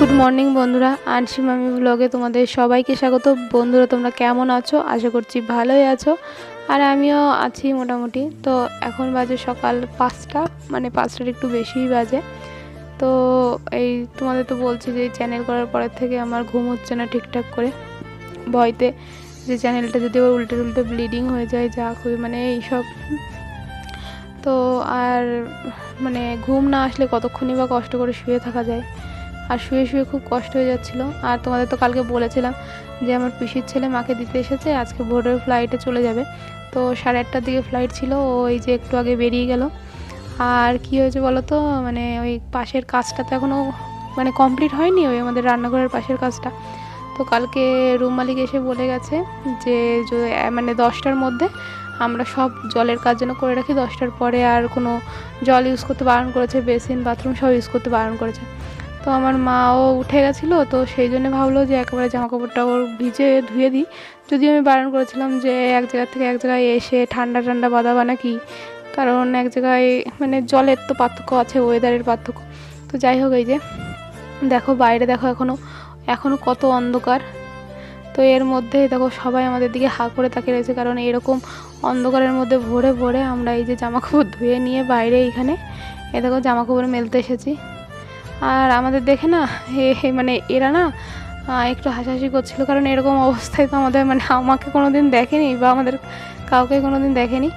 Good morning বন্ধুরা, আনসি মামি ব্লগে তোমাদের সবাইকে স্বাগত। বন্ধুরা, তোমরা কেমন আছো? আশা করছি ভালোই আছো, আর আমিও আছি মোটামুটি। তো এখন বাজে সকাল 5টা, মানে 5টার একটু বেশিই বাজে। তো এই তোমাদের তো বলছি যে চ্যানেল করার পরের থেকে আমার ঘুম হচ্ছে না ঠিকঠাক করে, ভয়তে যে চ্যানেলটা যদি উল্টে উল্টে ব্লিডিং হয়ে যায়, যা খুবই মানে এইসব। তো আর মানে ঘুম না আসলে কতক্ষণই বা কষ্ট করে শুয়ে থাকা যায়, আর শুয়ে শুয়ে খুব কষ্ট হয়ে যাচ্ছিলো। আর তোমাদের তো কালকে বলেছিলাম যে আমার পিসির ছেলে মাকে দিতে এসেছে, আজকে ভোরের ফ্লাইটে চলে যাবে। তো 8:30টার দিকে ফ্লাইট ছিল, ওই যে একটু আগে বেরিয়ে গেল। আর কি হয়েছে বলো তো, মানে ওই পাশের কাজটা তো এখনও মানে কমপ্লিট হয়নি, ওই আমাদের রান্নাঘরের পাশের কাজটা। তো কালকে রুম মালিক এসে বলে গেছে যে মানে 10টার মধ্যে আমরা সব জলের কাজ যেন করে রাখি, 10টার পরে আর কোনো জল ইউজ করতে বারণ করেছে, বেসিন বাথরুম সব ইউজ করতে বারণ করেছে। তো আমার মাও উঠে গেছিলো, তো সেই জন্য ভাবলো যে একেবারে জামাকাপড়টা ওর ভিজে ধুয়ে দিই। যদিও আমি বারণ করেছিলাম যে এক জায়গা থেকে এক জায়গায় এসে ঠান্ডা ঠান্ডা বাঁধাবা নাকি, কারণ এক জায়গায় মানে জলের তো পার্থক্য আছে, ওয়েদারের পার্থক্য। তো যাই হোক, এই যে দেখো বাইরে দেখো এখনও কত অন্ধকার। তো এর মধ্যে দেখো সবাই আমাদের দিকে হাঁ করে তাকিয়ে রয়েছে, কারণ এরকম অন্ধকারের মধ্যে ভোরে ভোরে আমরা এই যে জামাকাপড় ধুয়ে নিয়ে বাইরে এইখানে এ দেখো জামাকাপড় মেলতে এসেছি। আর আমাদের দেখে না মানে এরা না একটু হাসাহাসি করছিল, কারণ এরকম অবস্থায় তো আমাদের মানে আমাকে কোনো দিন দেখেনি বা আমাদের কাউকে কোনো দিন দেখেনি।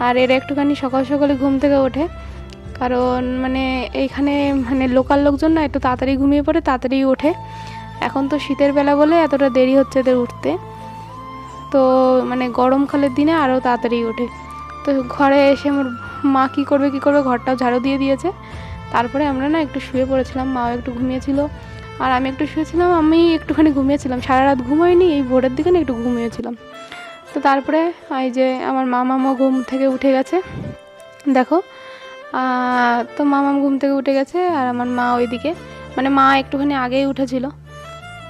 আর এরা একটুখানি সকাল সকালে ঘুম থেকে ওঠে, কারণ মানে এইখানে মানে লোকাল লোকজন না একটু তাড়াতাড়ি ঘুমিয়ে পড়ে, তাড়াতাড়ি ওঠে। এখন তো শীতের বেলা বলে এতটা দেরি হচ্ছে এদের উঠতে, তো মানে গরমকালের দিনে আরও তাড়াতাড়ি ওঠে। তো ঘরে এসে আমার মা কী করবে ঘরটাও ঝাড়ু দিয়ে দিয়েছে। তারপরে আমরা না একটু শুয়ে পড়েছিলাম, মাও একটু ঘুমিয়েছিল আর আমি একটু শুয়েছিলাম। আমি একটুখানি ঘুমিয়েছিলাম, সারা রাত ঘুমোইনি, এই ভোরের দিকে না একটু ঘুমিয়েছিলাম। তো তারপরে এই যে আমার মামামও ঘুম থেকে উঠে গেছে দেখো। তো মামাম ঘুম থেকে উঠে গেছে, আর আমার মা ওইদিকে মানে মা একটুখানি আগেই উঠেছিল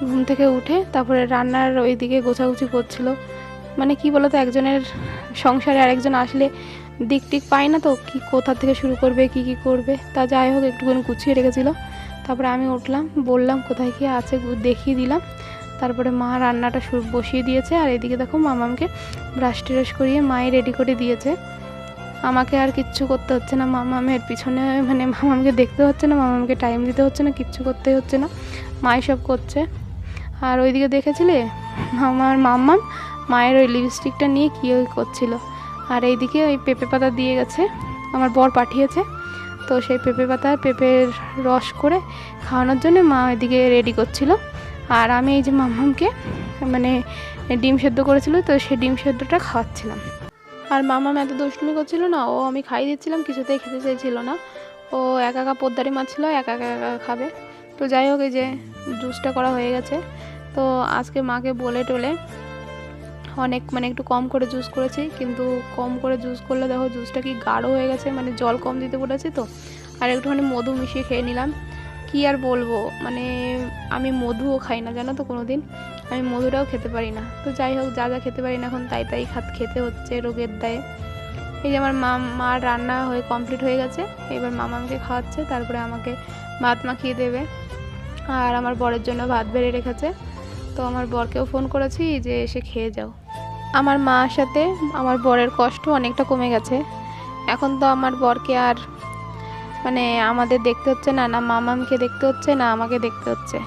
ঘুম থেকে উঠে, তারপরে রান্নার ওইদিকে গোছাগুছি করছিল। মানে কি বলতো, একজনের সংসারে আরেকজন আসলে দিক টিক পায় না, তো কি কোথা থেকে শুরু করবে কি করবে। তা যাই হোক একটুখানি গুছিয়ে রেখেছিল। তারপরে আমি উঠলাম, বললাম কোথায় কি আছে দেখিয়ে দিলাম। তারপরে মা রান্নাটা বসিয়ে দিয়েছে, আর এদিকে দেখো মামামকে ব্রাশ ট্রাশ করিয়ে মাই রেডি করে দিয়েছে। আমাকে আর কিচ্ছু করতে হচ্ছে না, মামামের পিছনে মানে মামামকে দেখতে হচ্ছে না, মামামকে টাইম দিতে হচ্ছে না, কিচ্ছু করতে হচ্ছে না, মাই সব করছে। আর ওইদিকে দেখেছিলে আমার মাম্মাম মায়ের ওই লিপস্টিকটা নিয়ে কী করছিল। আর এইদিকে ওই পেঁপে পাতা দিয়ে গেছে, আমার বর পাঠিয়েছে। তো সেই পেঁপের রস করে খাওয়ানোর জন্য মা ওইদিকে রেডি করছিল। আর আমি এই যে মাম্মামকে মানে ডিম সেদ্ধ করেছিল, তো সেই ডিম সেদ্ধটা খাওয়াচ্ছিলাম। আর মাম্মাম এত দুষ্টুমি করছিল না, ও আমি খাইয়ে দিচ্ছিলাম, কিছুতেই খেতে চাইছিল না। ও একা একা পোদ্দারি মারছিল, একা একা খাবে। তো যাই হোক এই যে জুসটা করা হয়ে গেছে। তো আজকে মাকে বলে টোলে অনেক মানে একটু কম করে জুস করেছি, কিন্তু কম করে জুস করলে দেখো জুসটা কি গাঢ় হয়ে গেছে, মানে জল কম দিতে বলেছি তো। আর একটুখানি মধু মিশিয়ে খেয়ে নিলাম। কি আর বলবো, মানে আমি মধুও খাই না জানো তো, কোনো দিন আমি মধুটাও খেতে পারি না। তো যাই হোক যা যা খেতে পারি না এখন তাই খেতে হচ্ছে রোগের দায়ে। এই যে আমার মার রান্না হয়ে কমপ্লিট হয়ে গেছে, এবার মামাকে খাওয়াচ্ছে, তারপরে আমাকে ভাত মাখিয়ে দেবে। আর আমার বরের জন্য ভাত বেড়ে রেখেছে। তো আমার বরকেও ফোন করেছি যে এসে খেয়ে যাও। আমার মার সাথে আমার বরের কষ্ট অনেকটা কমে গেছে। এখন তো আমার বরকে আর মানে আমাদের দেখতে হচ্ছে না, না মামামকে দেখতে হচ্ছে, না আমাকে দেখতে হচ্ছে।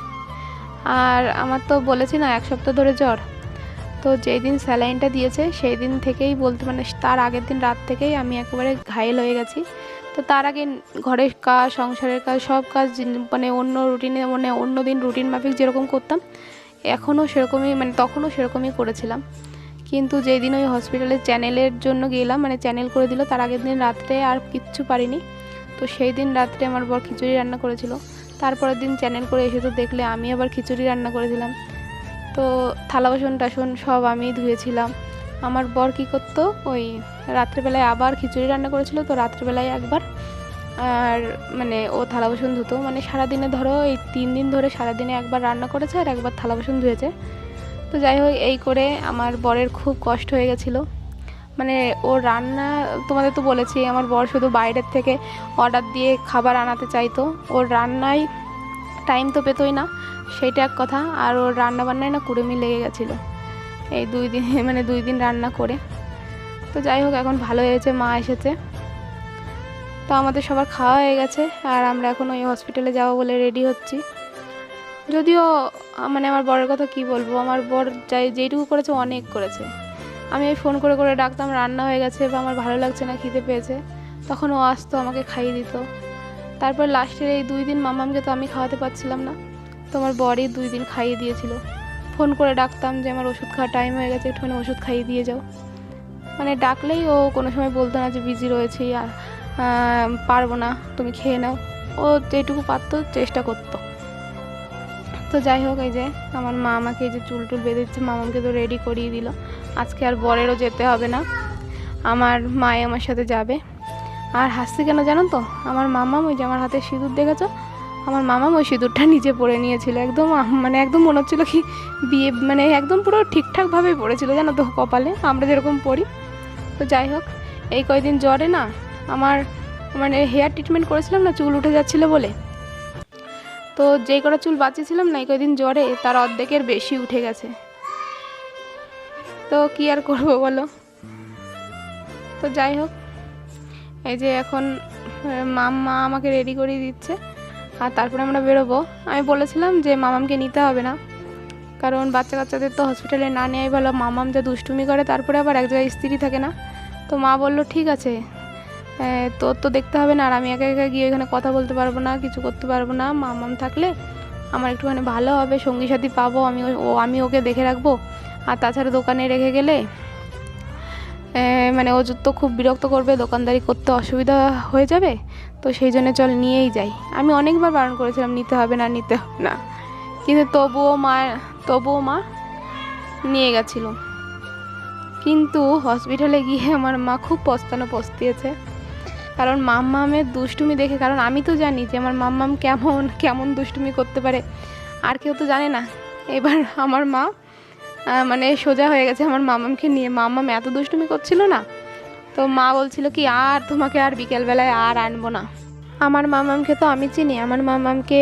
আর আমার তো বলেছি না 1 সপ্তাহ ধরে জ্বর। তো যেই দিন স্যালাইনটা দিয়েছে সেই দিন থেকেই বলতে মানে তার আগের দিন রাত থেকেই আমি একেবারে ঘায়েল হয়ে গেছি। তো তার আগে ঘরের কাজ, সংসারের কাজ, সব কাজ মানে অন্য রুটিনে মানে অন্য দিন রুটিন মাফিক যেরকম করতাম এখনও সেরকমই মানে তখনও সেরকমই করেছিলাম। কিন্তু যেই দিন ওই হসপিটালে চ্যানেলের জন্য গেলাম, মানে চ্যানেল করে দিল, তার আগের দিন রাত্রে আর কিচ্ছু পারিনি। তো সেই দিন রাত্রে আমার বর খিচুড়ি রান্না করেছিল। তারপরের দিন চ্যানেল করে এসে তো দেখলে আমি আবার খিচুড়ি রান্না করেছিলাম। তো থালা বাসন টাসন সব আমি ধুয়েছিলাম। আমার বর কী করতো, ওই রাত্রেবেলায় আবার খিচুড়ি রান্না করেছিল, তো রাত্রেবেলায় একবার আর মানে ও থালা বাসন ধুতো। মানে সারাদিনে ধরো এই 3 দিন ধরে সারাদিনে একবার রান্না করেছে আর একবার থালা বাসন ধুয়েছে। তো যাই হোক এই করে আমার বরের খুব কষ্ট হয়ে গেছিলো। মানে ওর রান্না তোমাদের তো বলেছি, আমার বর শুধু বাইরের থেকে অর্ডার দিয়ে খাবার আনাতে চাইতো, ওর রান্নায় টাইম তো পেতোই না। সেইটা এক কথা। আর ওর রান্নাবান্নায় না কুড়েমি লেগে গেছিলো এই 2 দিন, মানে 2 দিন রান্না করে। তো যাই হোক এখন ভালো হয়েছে, মা এসেছে। তো আমাদের সবার খাওয়া হয়ে গেছে আর আমরা এখন ওই হসপিটালে যাবো বলে রেডি হচ্ছি। যদিও মানে আমার বরের কথা কি বলবো, আমার বর যেইটুকু করেছে অনেক করেছে। আমি ওই ফোন করে করে ডাকতাম রান্না হয়ে গেছে বা আমার ভালো লাগছে না, খিদে পেয়েছে, তখন ও আসতো আমাকে খাইয়ে দিত। তারপর লাস্টের এই 2 দিন মামামকে তো আমি খাওয়াতে পারছিলাম না, তো আমার বরই 2 দিন খাইয়ে দিয়েছিল। ফোন করে ডাকতাম যে আমার ওষুধ খাওয়ার টাইম হয়ে গেছে, একটুখানি ওষুধ খাইয়ে দিয়ে যাও। মানে ডাকলেই ও কোনো সময় বলতো না যে বিজি রয়েছি, পারবো না, তুমি খেয়ে নাও। ও যেটুকু পারতো চেষ্টা করতো। তো যাই হোক, এই যে আমার মা আমাকে এই যে চুল টুল বেঁধে দিচ্ছে, মামাকে তো রেডি করিয়ে দিল। আজকে আর বরেরও যেতে হবে না, আমার মায়ে আমার সাথে যাবে। আর হাসছি কেন জানো তো, আমার মামাম ওই যে আমার হাতে সিঁদুর দেখেছো, আমার মামাম ওই সিঁদুরটা নিজে পরে নিয়েছিল। একদম মানে একদম মনে হচ্ছিল কি বিয়ে, মানে একদম পুরো ঠিকঠাকভাবেই পড়েছিল জানো তো কপালে, আমরা যেরকম পড়ি। তো যাই হোক, এই কয়দিন জ্বরে না আমার, মানে হেয়ার ট্রিটমেন্ট করেছিলাম না, চুল উঠে যাচ্ছিলো বলে, তো যেই কটা চুল বাঁচিয়েছিলাম না এই কয়দিন জ্বরে তার অর্ধেকের বেশি উঠে গেছে। তো কি আর করবো বলো। তো যাই হোক, এই যে এখন মা আমাকে রেডি করিয়ে দিচ্ছে আর তারপরে আমরা বেরোবো। আমি বলেছিলাম যে মামামকে নিতে হবে না, কারণ বাচ্চা কাচ্চাদের তো হসপিটালে না নেওয়াই ভালো। মামাম যা দুষ্টুমি করে, তারপরে আবার এক জায়গায় স্ত্রী থাকে না। তো মা বলল ঠিক আছে, তোর তো দেখতে হবে না, আর আমি একা একা গিয়ে এখানে কথা বলতে পারবো না, কিছু করতে পারবো না। মামাম থাকলে আমার একটুখানি ভালো হবে, সঙ্গী সাথী পাবো, আমি ওকে দেখে রাখবো। আর তাছাড়া দোকানে রেখে গেলে মানে ও তো খুব বিরক্ত করবে, দোকানদারি করতে অসুবিধা হয়ে যাবে। তো সেই জন্য চল নিয়েই যাই। আমি অনেকবার বারণ করেছিলাম নিতে হবে না, নিতে হবে না, কিন্তু তবুও মা নিয়ে গেছিলো। কিন্তু হসপিটালে গিয়ে আমার মা খুব পস্তিয়েছে, কারণ মাম্মামের দুষ্টুমি দেখে। কারণ আমি তো জানি যে আমার মাম্মাম কেমন দুষ্টুমি করতে পারে, আর কেউ তো জানে না। এবার আমার মা মানে সোজা হয়ে গেছে আমার মাম্মামকে নিয়ে। মাম্মাম এত দুষ্টুমি করছিল না, তো মা বলছিল কি আর তোমাকে আর বিকেলবেলায় আর আনবো না। আমার মাম্মামকে তো আমি চিনি, আমার মাম্মামকে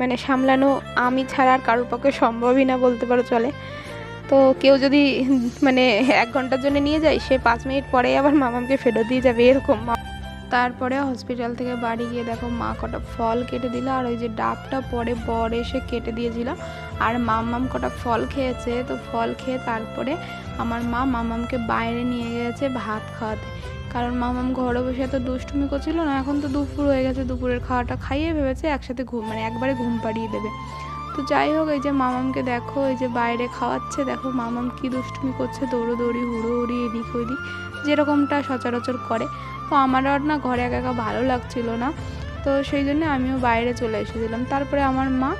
মানে সামলানো আমি ছাড়া আর কারোর পক্ষে সম্ভবই না বলতে পারো চলে। তো কেউ যদি মানে 1 ঘন্টার জন্য নিয়ে যায়, সে 5 মিনিট পরেই আবার মামামকে ফেরত দিয়ে যাবে, এরকম। তারপরে হসপিটাল থেকে বাড়ি গিয়ে দেখো মা কটা ফল কেটে দিল, আর ওই যে ডাবটা পরে বর এসে কেটে দিয়েছিল, আর মাম্মাম কটা ফল খেয়েছে। তো ফল খেয়ে তারপরে আমার মা মাম্মামকে বাইরে নিয়ে গেছে ভাত খাওয়াতে, কারণ মাম্মাম ঘরে বসে এত দুষ্টুমি করছিল না। এখন তো দুপুর হয়ে গেছে, দুপুরের খাওয়াটা খাইয়ে ভেবেছে একসাথে মানে একবারে ঘুম পাড়িয়ে দেবে। তো যাই হোক, এই যে মামামকে দেখো এই যে বাইরে খাওয়াচ্ছে, দেখো মামাম কি দুষ্টুমি করছে, দৌড়োদৌড়ি হুড়োহুড়ি এদিক ওইদিক, যেরকমটা সচরাচর করে। তো আমার আর না ঘরে একা একা ভালো লাগছিল না, তো সেই জন্য আমিও বাইরে চলে এসেছিলাম। তারপরে আমার মা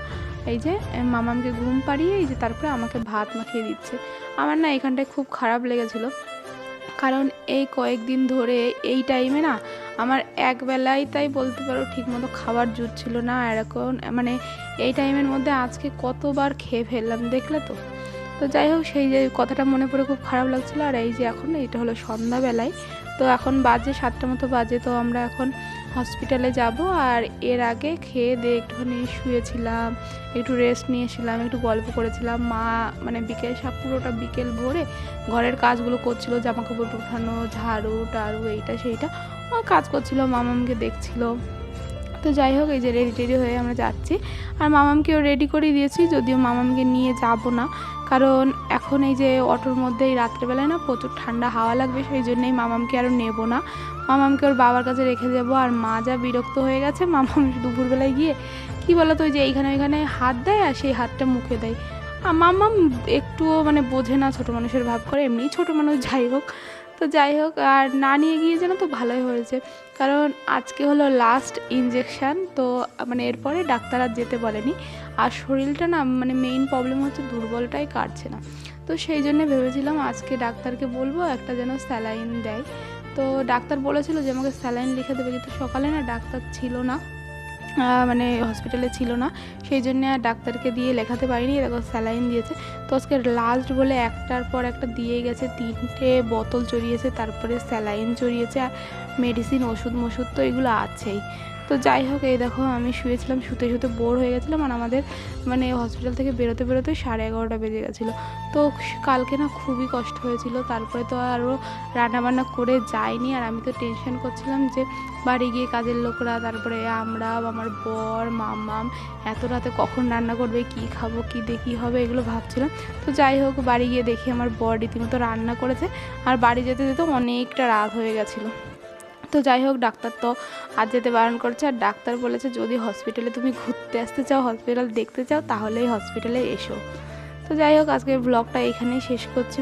এই যে মামামকে ঘুম পাড়িয়ে এই যে তারপরে আমাকে ভাত মাখিয়ে দিচ্ছে। আমার না এখানটায় খুব খারাপ লেগেছিলো, কারণ এই কয়েকদিন ধরে এই টাইমে না আমার একবেলাই তাই বলতে পারো ঠিকমতো খাবার জুটছিল না। এরকম মানে এই টাইমের মধ্যে আজকে কতবার খেয়ে ফেললাম দেখলে তো। তো যাই হোক, সেই যে কথাটা মনে পড়ে খুব খারাপ লাগছিলো। আর এই যে এখন এটা হলো সন্ধ্যাবেলায়, তো এখন বাজে 7টা মতো বাজে। তো আমরা এখন হসপিটালে যাব, আর এর আগে খেয়ে দিয়ে একটুখানি শুয়েছিলাম, একটু রেস্ট নিয়েছিলাম, একটু গল্প করেছিলাম। মা মানে পুরোটা বিকেল ভরে ঘরের কাজগুলো করছিল, জামাকাপড় উঠানো, ঝাড়ু টাড়ু এইটা সেইটা কাজ করছিল, মামামকে দেখছিল। তো যাই হোক, এই যে রেডি হয়ে আমরা যাচ্ছি, আর মামামকেও রেডি করে দিয়েছি, যদিও মামামকে নিয়ে যাব না, কারণ এখন এই যে অটোর মধ্যে এই রাত্রেবেলায় না প্রচুর ঠান্ডা হাওয়া লাগবে, সেই জন্যই মামামকে আরও নেব না। মামামকে ওর বাবার কাছে রেখে যাবো। আর মা যা বিরক্ত হয়ে গেছে, মামাম দুপুরবেলায় গিয়ে কী বলতো ওই যে এইখানে ওইখানে হাত দেয় আর সেই হাতটা মুখে দেয়। মামাম একটুও মানে বোঝে না, ছোটো মানুষের ভাব করে, এমনি ছোটো মানুষ, যাই হোক। তো যাই হোক, আর না নিয়ে গিয়ে যেন তো ভালোই হয়েছে, কারণ আজকে হলো লাস্ট ইনজেকশান। তো মানে এরপরে ডাক্তার আর যেতে বলেনি। আর শরীরটা না মানে মেইন প্রবলেম হচ্ছে দুর্বলটাই কাটছে না, তো সেই জন্য ভেবেছিলাম আজকে ডাক্তারকে বলবো একটা যেন স্যালাইন দেয়। তো ডাক্তার বলেছিল যে আমাকে স্যালাইন লিখে দেবে, কিন্তু সকালে না ডাক্তার ছিল না, মানে হসপিটালে ছিল না, সেই জন্য আর ডাক্তারকে দিয়ে লেখাতে পারিনি। দেখো স্যালাইন দিয়েছে। তো আজকে লাস্ট বলে একটার পর একটা দিয়ে গেছে, 3টে বোতল চড়িয়েছে, তারপরে স্যালাইন চড়িয়েছে, আর মেডিসিন ওষুধ তো এগুলো আছেই। তো যাই হোক, এই দেখো আমি শুয়েছিলাম, শুতে শুতে বোর হয়ে গেছিলাম, আর আমাদের মানে হসপিটাল থেকে বেরোতে বেরোতে 11:30 বেজে গেছিলো। তো কালকে না খুবই কষ্ট হয়েছিল। তারপরে তো আরও রান্নাবান্না করে যাইনি, আর আমি তো টেনশন করছিলাম যে বাড়ি গিয়ে কাজের লোকরা, তারপরে আমরা, আমার বর, মাম্মাম এত রাতে কখন রান্না করবে, কি খাবো, কি দেখি হবে, এগুলো ভাবছিলাম। তো যাই হোক, বাড়ি গিয়ে দেখি আমার বর রীতিমতো রান্না করেছে, আর বাড়ি যেতে যেতে অনেকটা রাত হয়ে গেছিলো। তো যাই হোক, ডাক্তার তো আজ যেতে বারণ করছে, আর ডাক্তার বলেছে যদি হসপিটালে তুমি ঘুরতে আসতে চাও, হসপিটাল দেখতে চাও, তাহলেই হসপিটালে এসো। তো যাই হোক, আজকের ব্লগটা এখানেই শেষ করছি।